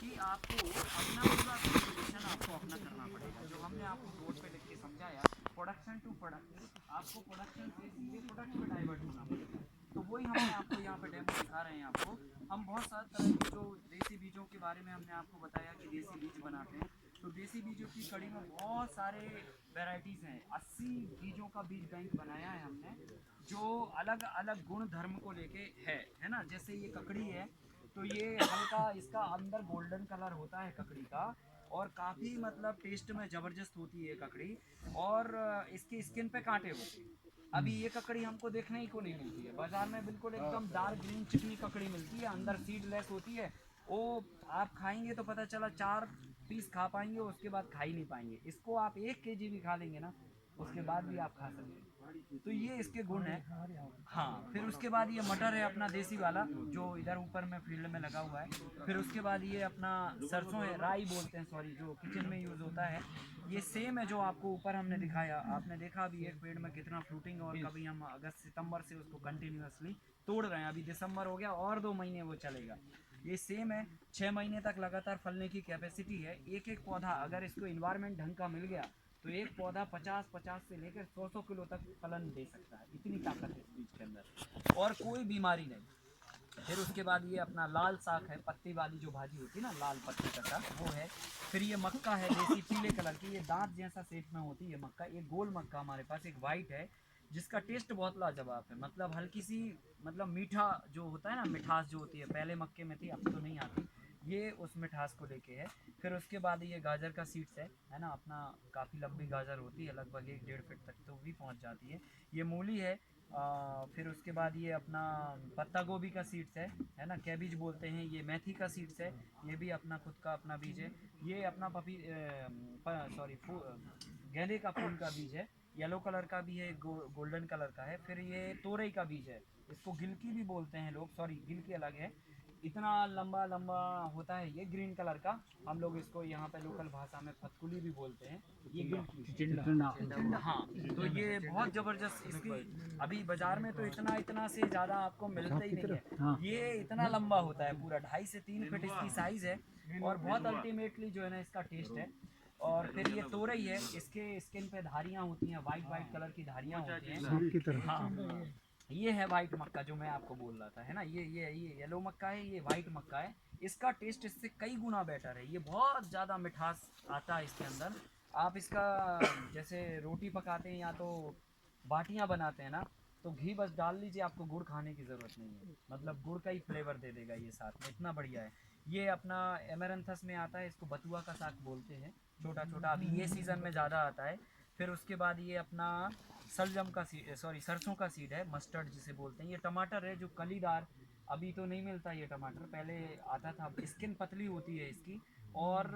कि आपको अपना पूरा कैलकुलेशन आपको अपना करना पड़ेगा। जो हमने आपको बोर्ड पे लिख के समझाया, प्रोडक्शन टू प्रोडक्ट, आपको प्रोडक्शन से सीधे प्रोडक्ट में डाइवर्ट होना पड़ेगा। तो वही हमने आपको यहाँ पे डेमो दिखा रहे हैं आपको। हम बहुत सारे तरह के जो देसी बीजों के बारे में हमने आपको बताया कि देसी बीज बनाते हैं। तो देसी बीजों की कड़ी में बहुत सारे वेराइटीज़ हैं। 80 बीजों का बीज बैंक बनाया है हमने, जो अलग अलग गुण धर्म को लेके है ना। जैसे ये ककड़ी है, तो ये हल्का इसका अंदर गोल्डन कलर होता है ककड़ी का, और काफ़ी मतलब टेस्ट में ज़बरदस्त होती है ककड़ी। और इसकी स्किन पे कांटे होते हैं। अभी ये ककड़ी हमको देखने ही को नहीं मिलती है बाजार में, बिल्कुल एकदम डार्क ग्रीन चिकनी ककड़ी मिलती है, अंदर सीडलेस होती है। वो आप खाएंगे तो पता चला 4 पीस खा पाएंगे, उसके बाद खा ही नहीं पाएंगे। इसको आप 1 kg भी खा लेंगे ना, उसके बाद भी आप खा सकते हैं। तो ये इसके गुण है। हाँ, फिर उसके बाद ये मटर है अपना देसी वाला, जो इधर ऊपर में फील्ड में लगा हुआ है। फिर उसके बाद ये अपना सरसों है, राई बोलते हैं सॉरी, जो किचन में यूज़ होता है। ये सेम है जो आपको ऊपर हमने दिखाया। आपने देखा अभी एक पेड़ में कितना फ्रूटिंग, और कभी हम अगस्त सितंबर से उसको कंटिन्यूसली तोड़ रहे हैं। अभी दिसंबर हो गया और 2 महीने वो चलेगा। ये सेम है, 6 महीने तक लगातार फलने की कैपेसिटी है। एक एक पौधा अगर इसको इन्वायरमेंट ढंग का मिल गया, तो एक पौधा 50-50 से लेकर 100-100 किलो तक फलन दे सकता है। इतनी ताकत है इस बीज के अंदर, और कोई बीमारी नहीं। फिर उसके बाद ये अपना लाल साग है, पत्ती वाली जो भाजी होती है ना, लाल पत्ती का साग, वो है। फिर ये मक्का है देसी, पीले कलर की, ये दांत जैसा शेप में होती है मक्का। ये गोल मक्का हमारे पास एक वाइट है, जिसका टेस्ट बहुत लाजवाब है। मतलब हल्की सी, मतलब मीठा जो होता है ना, मिठास जो होती है, पहले मक्के में थी, अब तो नहीं आती। ये उस मिठास को लेके है। फिर उसके बाद ये गाजर का सीड्स है ना अपना। काफ़ी लंबी गाजर होती है, लगभग 1-1.5 फीट तक तो भी पहुंच जाती है। ये मूली है। फिर उसके बाद ये अपना पत्ता गोभी का सीड्स है ना, कैबिज बोलते हैं। ये मेथी का सीड्स है, ये भी अपना खुद का अपना बीज है। ये अपना सॉरी गेंदे का फूल का बीज है, येलो कलर का भी है, गोल्डन कलर का है। फिर ये तोरई का बीज है, इसको गिलकी भी बोलते हैं लोग, सॉरी गिलकी अलग है। इतना लंबा लंबा होता है ये, ग्रीन कलर का। हम लोग इसको यहाँ पे लोकल भाषा में फतकुली भी बोलते हैं। ये गिलकी चिंडा, हाँ। तो ये बहुत ज़बरदस्त, इसकी अभी बाजार में तो इतना इतना से ज़्यादा आपको मिलता ही नहीं है। ये इतना लंबा होता है, पूरा 2.5 से 3 फीट इसकी साइज़ है, और बहुत अल्टीमेटली जो है ना इसका टेस्ट है। और फिर ये तोरई है, इसके स्किन पे धारियाँ होती हैं, वाइट वाइट कलर की धारियाँ होती हैं। हाँ, ये है वाइट मक्का जो मैं आपको बोल रहा था, है ना। ये येलो मक्का है, ये वाइट मक्का है। इसका टेस्ट इससे कई गुना बेटर है, ये बहुत ज़्यादा मिठास आता है इसके अंदर। आप इसका जैसे रोटी पकाते हैं या तो बाटियां बनाते हैं ना, तो घी बस डाल लीजिए, आपको गुड़ खाने की ज़रूरत नहीं है। मतलब गुड़ का ही फ्लेवर दे देगा ये साथ में, इतना बढ़िया है। ये अपना एमेरंथस में आता है, इसको बथुआ का साग बोलते हैं, छोटा छोटा, अभी ये सीज़न में ज़्यादा आता है। फिर उसके बाद ये अपना सलजम का सीड, सॉरी सरसों का सीड है, मस्टर्ड जिसे बोलते हैं। ये टमाटर है जो कलीदार, अभी तो नहीं मिलता ये टमाटर, पहले आता था। स्किन पतली होती है इसकी, और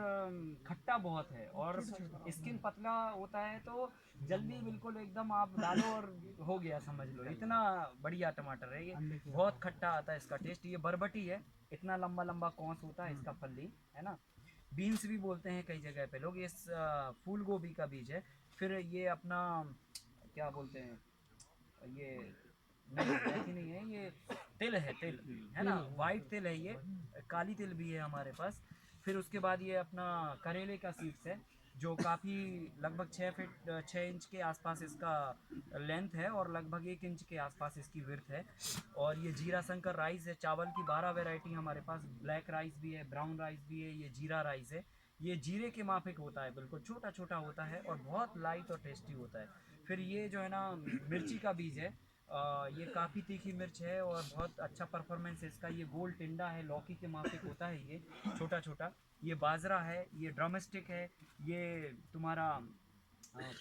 खट्टा बहुत है, और स्किन पतला होता है तो जल्दी बिल्कुल एकदम आप डालो और हो गया, समझ लो। इतना बढ़िया टमाटर है ये, बहुत खट्टा आता है इसका टेस्ट। ये बरबटी है, इतना लंबा लंबा कौस होता है इसका फली, है ना। बीन्स भी बोलते हैं कई जगह पे लोग। ये फूल गोभी का बीज है। फिर ये अपना क्या बोलते हैं, ये नहीं, मेथी नहीं है, ये तिल है, तिल है ना, वाइट तिल है ये। काली तिल भी है हमारे पास। फिर उसके बाद ये अपना करेले का सीड्स है, जो काफ़ी लगभग 6 फीट 6 इंच के आसपास इसका लेंथ है, और लगभग 1 इंच के आसपास इसकी विर्थ है। और ये जीरा शंकर राइस है, चावल की 12 वैरायटी हमारे पास। ब्लैक राइस भी है, ब्राउन राइस भी है, ये जीरा राइस है। ये जीरे के माफिक होता है, बिल्कुल छोटा छोटा होता है, और बहुत लाइट और टेस्टी होता है। फिर ये जो है ना मिर्ची का बीज है। ये काफ़ी तीखी मिर्च है, और बहुत अच्छा परफॉर्मेंस है इसका। ये गोल टिंडा है, लौकी के माफिक होता है ये, छोटा छोटा। ये बाजरा है, ये ड्रमस्टिक है। ये तुम्हारा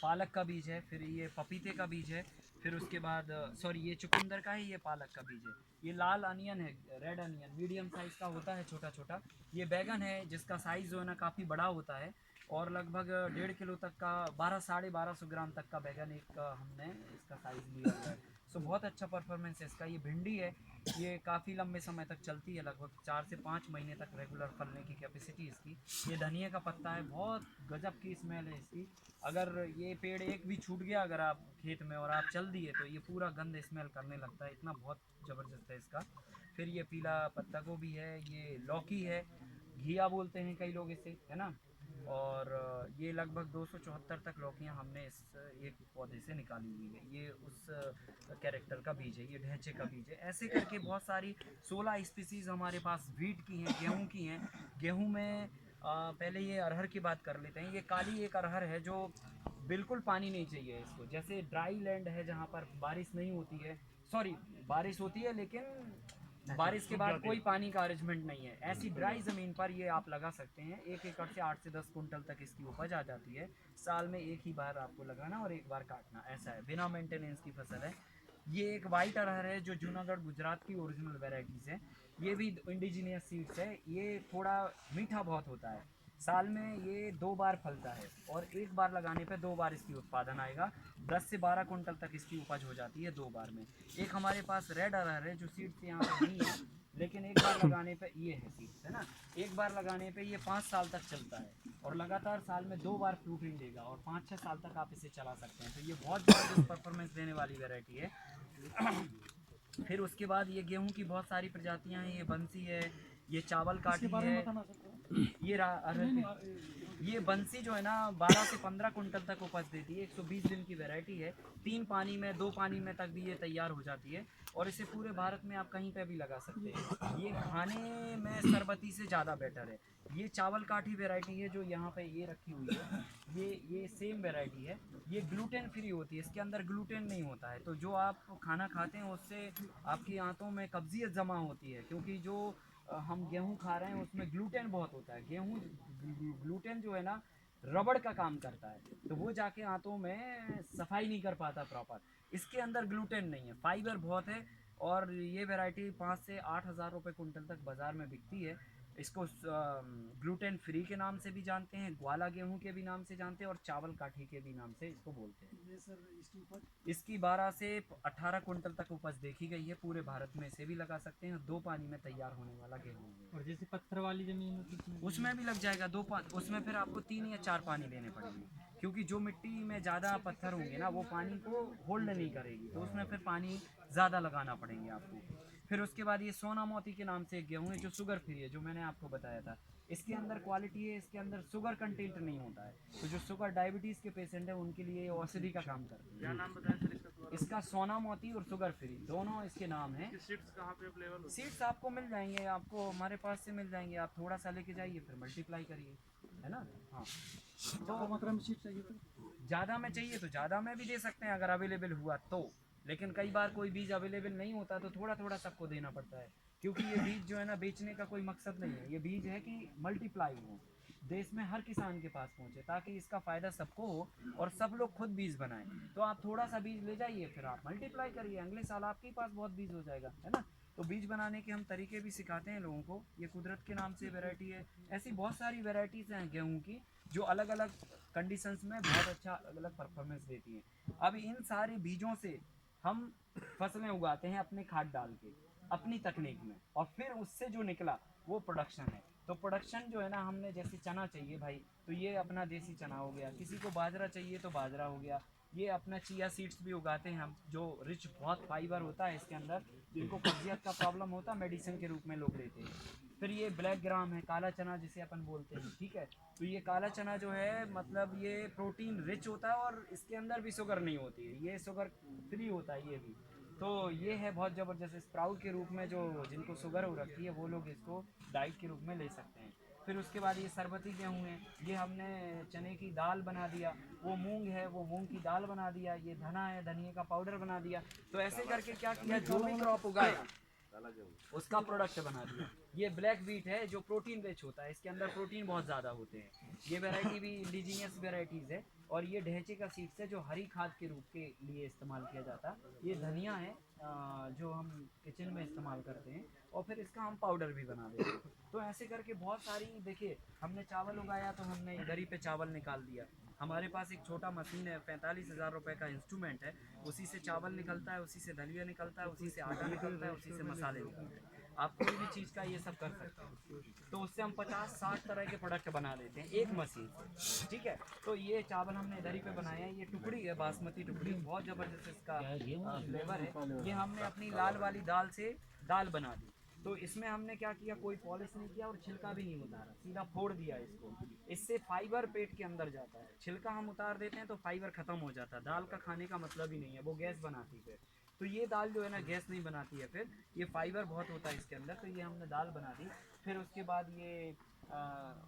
पालक का बीज है। फिर ये पपीते का बीज है। फिर उसके बाद सॉरी ये चुकंदर का है, ये पालक का बीज है। ये लाल अनियन है, रेड अनियन, मीडियम साइज़ का होता है, छोटा छोटा। ये बैगन है, जिसका साइज़ जो है ना काफ़ी बड़ा होता है, और लगभग 1.5 किलो तक का, 1200-1250 ग्राम तक का बैगन एक हमने इसका साइज़ लिया हुआ है। सो बहुत अच्छा परफॉर्मेंस है इसका। ये भिंडी है, ये काफ़ी लंबे समय तक चलती है, लगभग 4 से 5 महीने तक रेगुलर फलने की कैपेसिटी इसकी। ये धनिया का पत्ता है, बहुत गजब की स्मेल है इसकी। अगर ये पेड़ एक भी छूट गया अगर आप खेत में और आप चल दिए, तो ये पूरा गंद स्मेल करने लगता है, इतना बहुत ज़बरदस्त है इसका। फिर ये पीला पत्ता गोभी है, ये लौकी है, घिया बोलते हैं कई लोग इसे, है ना। और ये लगभग 274 तक लौकियाँ हमने इस एक पौधे से निकाली हुई है। ये उस कैरेक्टर का बीज है, ये ढैंचे का बीज है। ऐसे करके बहुत सारी 16 स्पीसीज़ हमारे पास वीट की हैं, गेहूं की हैं। गेहूं में पहले ये अरहर की बात कर लेते हैं। ये काली एक अरहर है जो बिल्कुल पानी नहीं चाहिए इसको। जैसे ड्राई लैंड है जहाँ पर बारिश नहीं होती है, सॉरी बारिश होती है लेकिन बारिश के बाद कोई पानी का अरेंजमेंट नहीं है, ऐसी ड्राई ज़मीन पर ये आप लगा सकते हैं। 1 एकड़ से 8 से 10 कुंटल तक इसकी उपज आ जाती है। साल में एक ही बार आपको लगाना और एक बार काटना, ऐसा है, बिना मेंटेनेंस की फसल है। ये एक वाइट अरहर है जो जूनागढ़ गुजरात की ओरिजिनल वेराइटीज़ है। ये भी इंडिजीनियस सीड्स है। ये थोड़ा मीठा बहुत होता है। साल में ये 2 बार फलता है और एक बार लगाने पे 2 बार इसकी उत्पादन आएगा। 10 से 12 कुंटल तक इसकी उपज हो जाती है 2 बार में। एक हमारे पास रेड अरहर है जो सीड्स यहाँ पे नहीं है, लेकिन एक बार लगाने पे ये है सीड्स, है ना। एक बार लगाने पे ये 5 साल तक चलता है और लगातार साल में 2 बार फ्रूटिंग देगा और 5-6 साल तक आप इसे चला सकते हैं। तो ये बहुत ज़बरदस्त परफॉर्मेंस देने वाली वैरायटी है। फिर उसके बाद ये गेहूं की बहुत सारी प्रजातियां हैं। ये बंसी है, ये चावल काठी है, ये बंसी जो है ना 12 से 15 कुंटल तक उपज देती है। 120 दिन की वैरायटी है। 3 पानी में 2 पानी में तक भी ये तैयार हो जाती है और इसे पूरे भारत में आप कहीं पे भी लगा सकते हैं। ये खाने में शरबती से ज़्यादा बेटर है। ये चावल काठी वैरायटी है जो यहाँ पे ये रखी हुई है, ये सेम वैरायटी है। ये ग्लूटेन फ्री होती है, इसके अंदर ग्लूटेन नहीं होता है। तो जो आप खाना खाते हैं उससे आपकी आंतों में कब्जियत जमा होती है, क्योंकि जो हम गेहूं खा रहे हैं उसमें ग्लूटेन बहुत होता है। गेहूं ग्लूटेन जो है ना रबड़ का काम करता है, तो वो जाके आंतों में सफाई नहीं कर पाता प्रॉपर। इसके अंदर ग्लूटेन नहीं है, फाइबर बहुत है। और ये वैरायटी 5 से 8 हज़ार रुपये कुंटल तक बाज़ार में बिकती है। इसको ग्लूटेन फ्री के नाम से भी जानते हैं, ग्वाला गेहूं के भी नाम से जानते हैं और चावल काठी के भी नाम से इसको बोलते हैं। ये सर इसकी उपज इसकी 12 से 18 कुंटल तक उपज देखी गई है। पूरे भारत में इसे भी लगा सकते हैं। 2 पानी में तैयार होने वाला गेहूँ है। और जैसे पत्थर वाली जमीन होती है उसमें भी लग जाएगा 2 पानी। उसमें फिर आपको 3 या 4 पानी देने पड़ेंगे, क्योंकि जो मिट्टी में ज़्यादा पत्थर होंगे ना वो पानी को होल्ड नहीं करेगी, तो उसमें फिर पानी ज़्यादा लगाना पड़ेंगे आपको। फिर उसके बाद ये सोना मोती के नाम से एक गेहूँ है जो शुगर फ्री है, जो मैंने आपको बताया था। इसके अंदर क्वालिटी है, इसके अंदर शुगर कंटेंट नहीं होता है। तो जो शुगर डायबिटीज़ के पेशेंट है उनके लिए ये औषधि का काम करती है। क्या नाम बताया सर इसका? इसका सोना मोती और शुगर फ्री दोनों इसके नाम हैं। सीट्स कहाँ पे अवेलेबल होती सीड्स आपको मिल जाएंगे, आपको हमारे पास से मिल जाएंगे। आप थोड़ा सा लेके जाइए फिर मल्टीप्लाई करिए, है ना। हाँ, तो मात्रा में सीट चाहिए तो ज़्यादा में चाहिए तो ज़्यादा में भी दे सकते हैं अगर अवेलेबल हुआ तो। लेकिन कई बार कोई बीज अवेलेबल नहीं होता तो थोड़ा थोड़ा सबको देना पड़ता है, क्योंकि ये बीज जो है ना बेचने का कोई मकसद नहीं है। ये बीज है कि मल्टीप्लाई हो, देश में हर किसान के पास पहुंचे, ताकि इसका फ़ायदा सबको हो और सब लोग खुद बीज बनाएं। तो आप थोड़ा सा बीज ले जाइए, फिर आप मल्टीप्लाई करिए, अगले साल आपके पास बहुत बीज हो जाएगा, है ना। तो बीज बनाने के हम तरीके भी सिखाते हैं लोगों को। ये कुदरत के नाम से वैरायटी है। ऐसी बहुत सारी वैरायटीज़ हैं गेहूँ की जो अलग अलग कंडीशंस में बहुत अच्छा अलग अलग परफॉर्मेंस देती हैं। अब इन सारे बीजों से हम फसलें उगाते हैं अपने खाद डाल के, अपनी तकनीक में, और फिर उससे जो निकला वो प्रोडक्शन है। तो प्रोडक्शन जो है ना, हमने जैसे चना चाहिए भाई तो ये अपना देसी चना हो गया, किसी को बाजरा चाहिए तो बाजरा हो गया। ये अपना चिया सीड्स भी उगाते हैं हम, जो रिच बहुत फाइबर होता है इसके अंदर। जिनको कब्जियत का प्रॉब्लम होता है मेडिसिन के रूप में लोग लेते हैं। फिर ये ब्लैक ग्राम है, काला चना जिसे अपन बोलते हैं, ठीक है। तो ये काला चना जो है मतलब ये प्रोटीन रिच होता है और इसके अंदर भी शुगर नहीं होती है, ये शुगर फ्री होता है ये भी। तो ये है बहुत ज़बरदस्त स्प्राउट के रूप में, जो जिनको शुगर हो रखी है वो लोग इसको डाइट के रूप में ले सकते हैं। फिर उसके बाद ये सरबती गेहूँ है, ये हमने चने की दाल बना दिया। वो मूंग है, वो मूंग की दाल बना दिया। ये धना है, धनिए का पाउडर बना दिया। तो ऐसे करके क्या किया, जो भी क्रॉप उगाया उसका प्रोडक्ट बना दिया। ये ब्लैक वीट है जो प्रोटीन रिच होता है, इसके अंदर प्रोटीन बहुत ज़्यादा होते हैं। ये वैरायटी भी इंडिजीनियस वैरायटीज़ है। और ये ढेंचे का सीड्स है जो हरी खाद के रूप के लिए इस्तेमाल किया जाता है। ये धनिया है जो हम किचन में इस्तेमाल करते हैं, और फिर इसका हम पाउडर भी बना देते हैं। तो ऐसे करके बहुत सारी, देखिए हमने चावल उगाया तो हमने इधर ही पे चावल निकाल दिया। हमारे पास एक छोटा मशीन है, 45,000 रुपये का इंस्ट्रूमेंट है। उसी से चावल निकलता है, उसी से दलिया निकलता है, उसी से आटा निकलता है, उसी से मसाले निकलते हैं। आप कोई भी चीज़ का ये सब कर सकते हैं। तो उससे हम 50-60 तरह के प्रोडक्ट बना देते हैं एक मशीन से, ठीक है। तो ये चावल हमने इधर ही पे बनाया है। ये टुकड़ी है, बासमती टुकड़ी, बहुत ज़बरदस्त इसका फ्लेवर है। ये हमने अपनी लाल वाली दाल से दाल बना दी। तो इसमें हमने क्या किया, कोई पॉलिश नहीं किया और छिलका भी नहीं उतारा, सीधा फोड़ दिया इसको। इससे फाइबर पेट के अंदर जाता है। छिलका हम उतार देते हैं तो फाइबर ख़त्म हो जाता है। दाल का खाने का मतलब ही नहीं है, वो गैस बनाती है। तो ये दाल जो है ना गैस नहीं बनाती है, फिर ये फाइबर बहुत होता है इसके अंदर। तो ये हमने दाल बना दी। फिर उसके बाद ये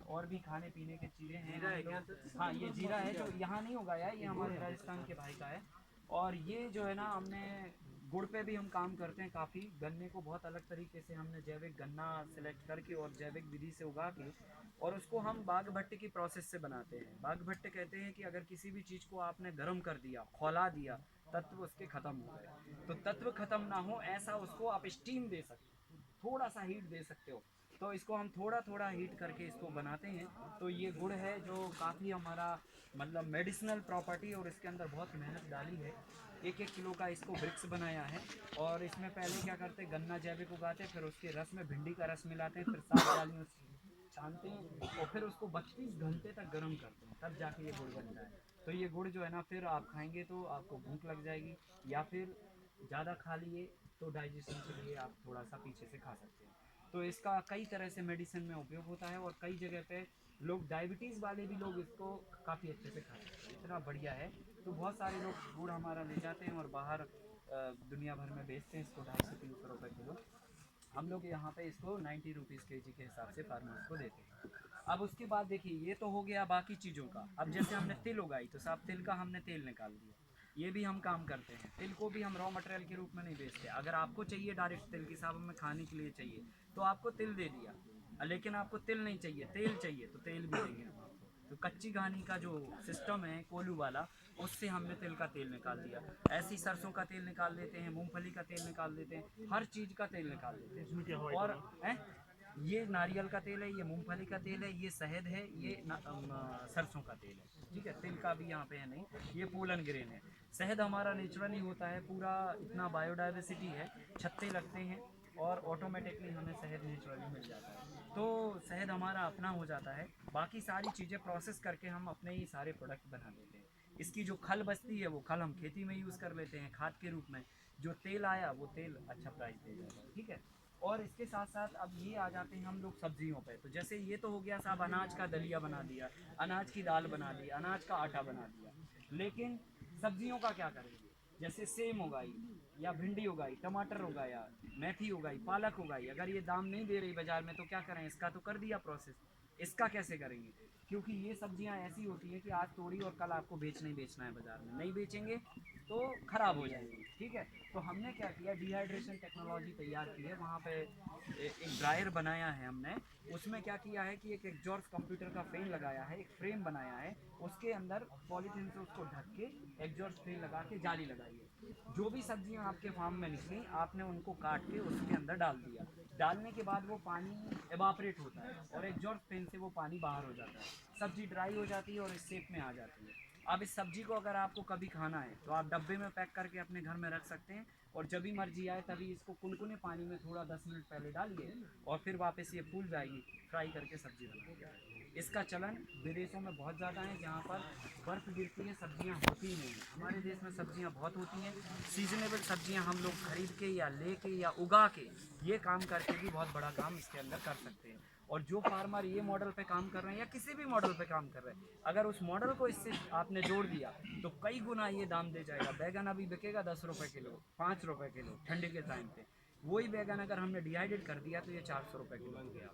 और भी खाने पीने की चीज़ें हैं। हाँ, ये जीरा है जो यहाँ नहीं उगाया है, ये हमारे राजस्थान के भाई का है। और ये जो है ना, हमने गुड़ पे भी हम काम करते हैं काफ़ी। गन्ने को बहुत अलग तरीके से हमने जैविक गन्ना सेलेक्ट करके और जैविक विधि से उगा के, और उसको हम बाग भट्टे की प्रोसेस से बनाते हैं। बाग भट्टे कहते हैं कि अगर किसी भी चीज़ को आपने गर्म कर दिया, खौला दिया, तत्व उसके ख़त्म हो गए। तो तत्व ख़त्म ना हो ऐसा उसको आप स्टीम दे सकते हो, थोड़ा सा हीट दे सकते हो। तो इसको हम थोड़ा थोड़ा हीट करके इसको बनाते हैं। तो ये गुड़ है जो काफ़ी हमारा मतलब मेडिसिनल प्रॉपर्टी, और इसके अंदर बहुत मेहनत डाली है। 1-1 किलो का इसको ब्रिक्स बनाया है। और इसमें पहले क्या करते, गन्ना जैविक उगाते, फिर उसके रस में भिंडी का रस मिलाते हैं, फिर 7 डालियों छानते हैं और फिर उसको 32 घंटे तक गर्म करते हैं, तब जाके ये गुड़ बनता है। तो ये गुड़ जो है ना, फिर आप खाएंगे तो आपको भूख लग जाएगी, या फिर ज़्यादा खा लिए तो डाइजेशन के लिए आप थोड़ा सा पीछे से खा सकते हैं। तो इसका कई तरह से मेडिसिन में उपयोग होता है, और कई जगह पे लोग डायबिटीज़ वाले भी लोग इसको काफ़ी अच्छे से खाते हैं, इतना बढ़िया है। तो बहुत सारे लोग गुड़ हमारा ले जाते हैं और बाहर दुनिया भर में बेचते हैं इसको 250-300 रुपये किलो। हम लोग यहाँ पे इसको 90 रुपीज़ kg के हिसाब से फार्मर्स को देते हैं। अब उसके बाद देखिए, ये तो हो गया बाकी चीज़ों का। अब जैसे हमने तिल उगाई तो साहब तिल का हमने तेल निकाल दिया, ये भी हम काम करते हैं। तिल को भी हम रॉ मटेरियल के रूप में नहीं बेचते। अगर आपको चाहिए डायरेक्ट तिल की साहब हमें खाने के लिए चाहिए, तो आपको तिल दे दिया। लेकिन आपको तिल नहीं चाहिए, तेल चाहिए, तो तेल भी देंगे हम आपको। तो कच्ची घानी का जो सिस्टम है कोल्हू वाला, उससे हमने तिल का तेल निकाल दिया। ऐसी सरसों का तेल निकाल लेते हैं, मूंगफली का तेल निकाल देते हैं, हर चीज़ का तेल निकाल देते हैं। और ये नारियल का तेल है, ये मूंगफली का तेल है, ये शहद है, ये सरसों का तेल है। ठीक है, तिल का भी यहाँ पे है नहीं, ये पोलन ग्रेन है। शहद हमारा नेचुरली होता है पूरा, इतना बायोडाइवर्सिटी है, छत्ते लगते हैं और ऑटोमेटिकली हमें शहद नेचुरली मिल जाता है। तो शहद हमारा अपना हो जाता है। बाकी सारी चीज़ें प्रोसेस करके हम अपने ही सारे प्रोडक्ट बना देते हैं। इसकी जो खल बचती है वो खल हम खेती में यूज़ कर लेते हैं खाद के रूप में। जो तेल आया वो तेल अच्छा प्राइस दे जाएगा। ठीक है, और इसके साथ साथ अब ये आ जाते हैं हम लोग सब्जियों पे। तो जैसे ये तो हो गया साहब, अनाज का दलिया बना दिया, अनाज की दाल बना दी, अनाज का आटा बना दिया। लेकिन सब्जियों का क्या करेंगे? जैसे सेम उगाई, या भिंडी उगाई, टमाटर उगाया, मेथी उगाई, पालक उगाई। अगर ये दाम नहीं दे रही बाजार में तो क्या करें? इसका तो कर दिया प्रोसेस, इसका कैसे करेंगे? क्योंकि ये सब्जियां ऐसी होती हैं कि आज तोड़ी और कल आपको बेचना ही बेचना है बाजार में। नहीं बेचेंगे तो ख़राब हो जाएंगी। ठीक है, तो हमने क्या किया, डिहाइड्रेशन टेक्नोलॉजी तैयार की है। वहाँ पे एक ड्रायर बनाया है हमने। उसमें क्या किया है कि एक एग्जॉस्ट कंप्यूटर का फैन लगाया है, एक फ्रेम बनाया है, उसके अंदर पॉलीथीन से उसको ढक के एग्जॉस्ट फैन लगा के जाली लगाई है। जो भी सब्जियां आपके फार्म में निकली, आपने उनको काट के उसके अंदर डाल दिया। डालने के बाद वो पानी एवापरेट होता है और एग्जॉस्ट फैन से वो पानी बाहर हो जाता है, सब्जी ड्राई हो जाती है और इस शेप में आ जाती है। अब इस सब्जी को अगर आपको कभी खाना है तो आप डब्बे में पैक करके अपने घर में रख सकते हैं, और जब भी मर्जी आए तभी इसको कुनकुने पानी में थोड़ा 10 मिनट पहले डालिए, और फिर वापस ये फूल जाएगी, फ्राई करके सब्जी बनाइए। इसका चलन विदेशों में बहुत ज़्यादा है, जहाँ पर बर्फ़ गिरती है, सब्जियाँ होती ही नहीं हैं। हमारे देश में सब्जियाँ बहुत होती हैं। सीजनेबल सब्जियाँ हम लोग खरीद के या ले के या उगा के, ये काम करके भी बहुत बड़ा काम इसके अंदर कर सकते हैं। और जो फार्मर ये मॉडल पे काम कर रहे हैं या किसी भी मॉडल पे काम कर रहे हैं, अगर उस मॉडल को इससे आपने जोड़ दिया तो कई गुना ये दाम दे जाएगा। बैगन अभी बिकेगा 10 रुपये किलो, 5 रुपये किलो ठंडी के टाइम पे। वही बैगन अगर हमने डिहाइडेड कर दिया तो ये 400 रुपये किलो हो गया।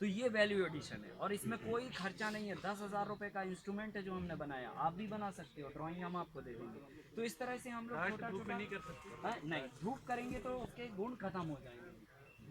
तो ये वैल्यू एडिशन है, और इसमें कोई खर्चा नहीं है। 10,000 रुपये का इंस्ट्रूमेंट है जो हमने बनाया, आप भी बना सकते हो, ड्राइंग हम आपको दे देंगे। तो इस तरह से हम लोग छोटा छोटा नहीं कर सकते। नहीं, धूप करेंगे तो उसके गुण खत्म हो जाएंगे,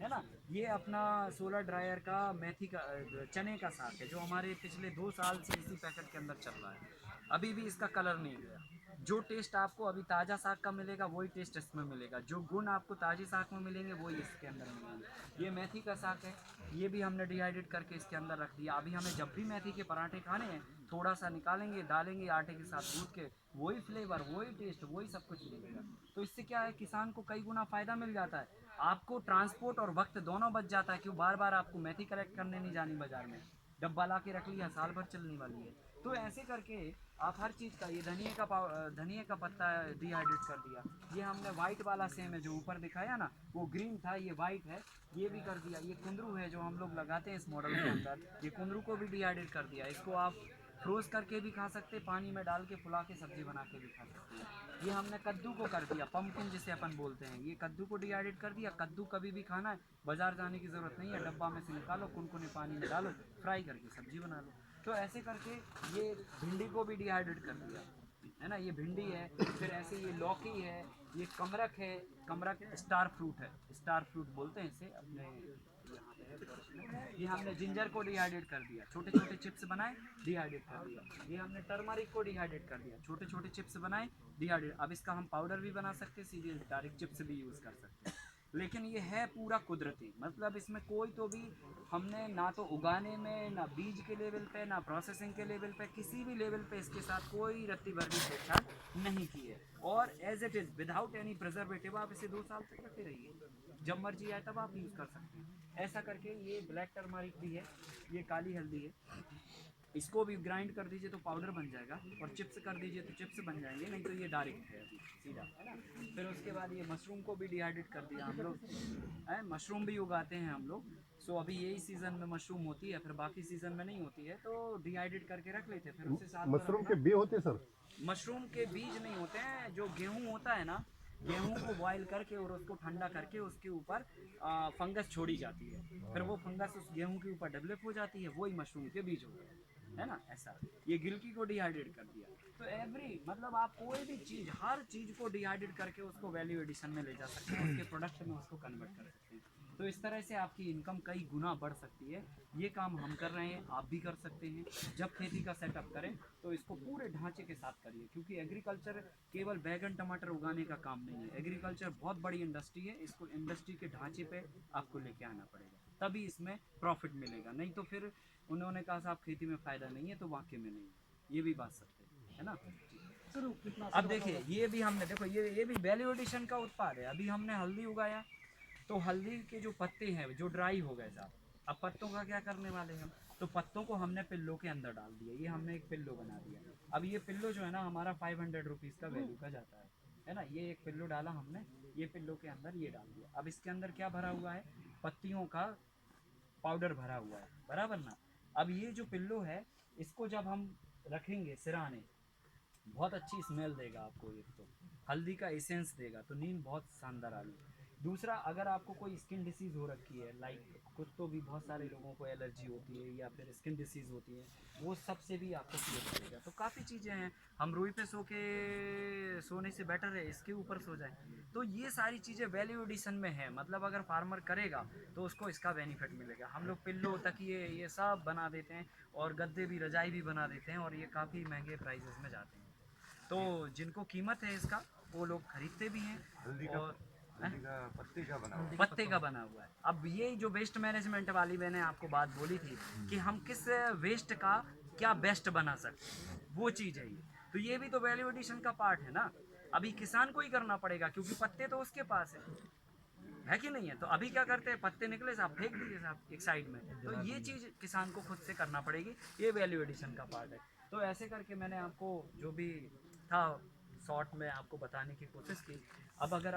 है ना। ये अपना सोलर ड्रायर का मेथी का चने का साग है, जो हमारे पिछले 2 साल से इसी पैकेट के अंदर चल रहा है। अभी भी इसका कलर नहीं गया। जो टेस्ट आपको अभी ताज़ा साग का मिलेगा वही टेस्ट इसमें मिलेगा। जो गुण आपको ताज़े साग में मिलेंगे वही इसके अंदर मिलेंगे। ये मेथी का साग है, ये भी हमने डिहाइडेड करके इसके अंदर रख दिया। अभी हमें जब भी मेथी के पराठे खाने हैं, थोड़ा सा निकालेंगे, डालेंगे आटे के साथ गूँथ के, वही फ्लेवर, वही टेस्ट, वही सब कुछ मिलेगा। तो इससे क्या है, किसान को कई गुना फ़ायदा मिल जाता है। आपको ट्रांसपोर्ट और वक्त दोनों बच जाता है, क्यों बार बार आपको मेथी कलेक्ट करने नहीं जानी बाजार में। डब्बा ला के रख लिया, साल भर चलने वाली है। तो ऐसे करके आप हर चीज़ का, ये धनिए का पत्ता डिहाइड्रेट कर दिया, ये हमने वाइट वाला सेम है जो ऊपर दिखाया ना, वो ग्रीन था, ये वाइट है, ये भी कर दिया। ये कुंदरू है जो हम लोग लगाते हैं इस मॉडल के अंदर, ये कुंदरू को भी डिहाइड्रेट कर दिया। इसको आप फ्रोज करके भी खा सकते, पानी में डाल के फुला के सब्जी बना के भी खा सकते हैं। ये हमने कद्दू को कर दिया, पम्पकिन जिसे अपन बोलते हैं, ये कद्दू को डिहाइड्रेट कर दिया। कद्दू कभी भी खाना है, बाजार जाने की ज़रूरत नहीं है, डब्बा में से निकालो, कुनकुने पानी में डालो, फ्राई करके सब्जी बना लो। तो ऐसे करके ये भिंडी को भी डिहाइड्रेट कर दिया, है ना, ये भिंडी है। फिर ऐसे ये लौकी है, ये कमरक है, कमरक स्टार फ्रूट है, स्टार फ्रूट बोलते हैं इसे अपने यहाँ पे है फॉरेस्ट में। ये हमने जिंजर को डिहाइड्रेट कर दिया, छोटे छोटे चिप्स बनाए, डिहाइड्रेट कर दिया। ये हमने टर्मरिक को डिहाइड्रेट कर दिया, छोटे छोटे चिप्स बनाए, डिहाइड्रेट। अब इसका हम पाउडर भी बना सकते हैं, सीधे डायरेक्ट चिप्स भी यूज़ कर सकते हैं। लेकिन ये है पूरा कुदरती, मतलब इसमें कोई तो भी हमने ना तो उगाने में, ना बीज के लेवल पे, ना प्रोसेसिंग के लेवल पे, किसी भी लेवल पे इसके साथ कोई रत्ती भर भी छेड़छाड़ नहीं की है। और as it is without any preservative आप इसे 2 साल तक रखे रहिए, जब मर्जी आए तब आप यूज़ कर सकते हैं। ऐसा करके ये ब्लैक टर्मरिक भी है, ये काली हल्दी है, इसको भी ग्राइंड कर दीजिए तो पाउडर बन जाएगा, और चिप्स कर दीजिए तो चिप्स बन जाएंगे, नहीं तो ये डायरेक्ट है अभी सीधा, है ना। फिर उसके बाद ये मशरूम को भी डिहाइड्रेट कर दिया हम लोग, है, मशरूम भी उगाते हैं हम लोग। सो अभी यही सीज़न में मशरूम होती है, फिर बाकी सीज़न में नहीं होती है, तो डिहाइड्रेट करके रख लेते हैं। फिर उससे साथ मशरूम के बीज होते हैं सर? मशरूम के बीज नहीं होते हैं, जो गेहूँ होता है ना, गेहूँ को बॉयल करके और उसको ठंडा करके उसके ऊपर फंगस छोड़ी जाती है, फिर वो फंगस उस गेहूँ के ऊपर डेवलप हो जाती है, वही मशरूम के बीज होते हैं, है ना। ऐसा ये गिलकी को डिहाइड्रेट कर दिया। तो एवरी मतलब आप कोई भी चीज़, हर चीज़ को डिहाइड्रेट करके उसको वैल्यू एडिशन में ले जा सकते हैं, उसके प्रोडक्ट में उसको कन्वर्ट कर सकते हैं। तो इस तरह से आपकी इनकम कई गुना बढ़ सकती है। ये काम हम कर रहे हैं, आप भी कर सकते हैं। जब खेती का सेटअप करें तो इसको पूरे ढांचे के साथ करिए, क्योंकि एग्रीकल्चर केवल बैगन टमाटर उगाने का काम नहीं है। एग्रीकल्चर बहुत बड़ी इंडस्ट्री है, इसको इंडस्ट्री के ढांचे पे आपको लेके आना पड़ेगा, तभी इसमें प्रॉफिट मिलेगा। नहीं तो फिर उन्होंने कहा साहब खेती में फ़ायदा नहीं है, तो वाकई में नहीं है, ये भी बात सत्य है ना। अब देखिए ये भी हमने, देखो ये भी वैल्यू एडिशन का उत्पाद है। अभी हमने हल्दी उगाया, तो हल्दी के जो पत्ते हैं जो ड्राई हो गए साहब, अब पत्तों का क्या करने वाले हैं हम, तो पत्तों को हमने पिल्लों के अंदर डाल दिया, ये हमने एक पिल्लो बना दिया। अब ये पिल्लो जो है ना हमारा 500 रुपीज़ का वैल्यू का जाता है ना। ये एक पिल्लो डाला हमने, ये पिल्लो के अंदर ये डाल दिया। अब इसके अंदर क्या भरा हुआ है, पत्तियों का पाउडर भरा हुआ है, बराबर ना। अब ये जो पिल्लो है, इसको जब हम रखेंगे सिराने, बहुत अच्छी स्मेल देगा आपको, एक तो हल्दी का एसेंस देगा, तो नींद बहुत शानदार आ गई। दूसरा, अगर आपको कोई स्किन डिसीज़ हो रखी है, लाइक कुछ तो भी बहुत सारे लोगों को एलर्जी होती है या फिर स्किन डिसीज़ होती है, वो सबसे भी आपको क्लियर करेगा। तो काफ़ी चीज़ें हैं, हम रुई पे सोने से बेटर है इसके ऊपर सो जाए। तो ये सारी चीज़ें वैल्यू एडिशन में है, मतलब अगर फार्मर करेगा तो उसको इसका बेनिफिट मिलेगा। हम लोग पिल्लो तकिए ये सब बना देते हैं, और गद्दे भी, रजाई भी बना देते हैं, और ये काफ़ी महंगे प्राइजेस में जाते हैं। तो जिनको कीमत है इसका, वो लोग खरीदते भी हैं। और पत्ते का बना हुआ है। अब ये जो वेस्ट मैनेजमेंट वाली मैंने आपको बात बोली थी कि हम किस वेस्ट का क्या बेस्ट बना सकते हैं, वो चीज़ है ये। तो ये भी तो वैल्यू एडिशन का पार्ट है ना। अभी किसान को ही करना पड़ेगा, क्योंकि पत्ते तो उसके पास है कि नहीं है। तो अभी क्या करते हैं, पत्ते निकले साहब फेंक दिए साहब एक साइड में, तो ये चीज़ किसान को खुद से करना पड़ेगी, ये वैल्यू एडिशन का पार्ट है। तो ऐसे करके मैंने आपको जो भी था शॉर्ट में आपको बताने की कोशिश की। अब अगर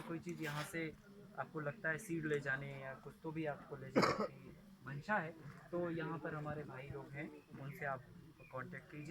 कोई चीज़ यहाँ से आपको लगता है सीड ले जाने या कुछ तो भी आपको ले जाने की मंशा है, तो यहाँ पर हमारे भाई लोग हैं, उनसे आप कांटेक्ट कीजिए।